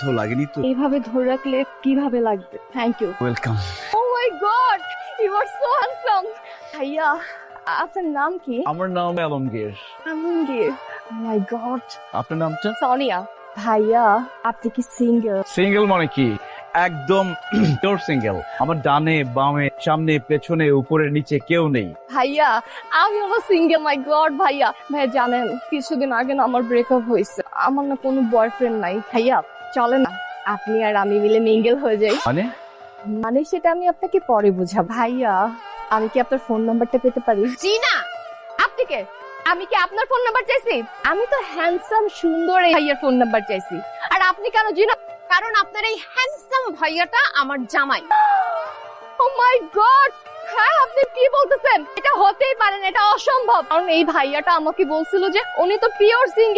তো লাগেনি তো? এইভাবে ধরে রাখলে কিভাবে লাগবে? Thank you. Welcome. Oh my god, you are so handsome. ভাইয়া, আপনার নাম কি? আমার নাম Alamgir. Alamgir. Oh my god. আপনার নামটা? সোনিয়া। ভাইয়া, আপনি কি সিঙ্গেল? সিঙ্গেল মানে কি? একদম পিওর সিঙ্গেল। আমার ডানে বামে সামনে পেছনে উপরে নিচে কেউ নেই। ভাইয়া, আমি আমার সিঙ্গেল। মাই গড ভাইয়া। ভাইয়া জানেন, কিছুদিন আগে না আমার ব্রেকআপ হয়েছে। আমার না কোনো বয়ফ্রেন্ড নাই। ভাইয়া চলে না আপনি আর আমি মিলে মিঙ্গেল হয়ে যাই। মানে? মানে সেটা আমি আপনাকে পরে বুঝাবো। ভাইয়া, আমি কি আপনার ফোন নাম্বারটা পেতে পারি? জি না। আপনি কে? আমি কি আপনার ফোন নাম্বার চাইছি? আমি তো হ্যান্ডসাম সুন্দর এই ভাইয়ার ফোন নাম্বার চাইছি। আর আপনি কেন জি না? কারণ আপনার এই হ্যান্ডসাম ভাইয়াটা আমার জামাই। ও মাই গড, হ্যাঁ আপনি কি বলতেছেন? এটা হতেই পারে না, এটা অসম্ভব। কারণ এই ভাইয়াটা আমাকে বলছিল যে উনি তো পিওর সিঙ্গেল।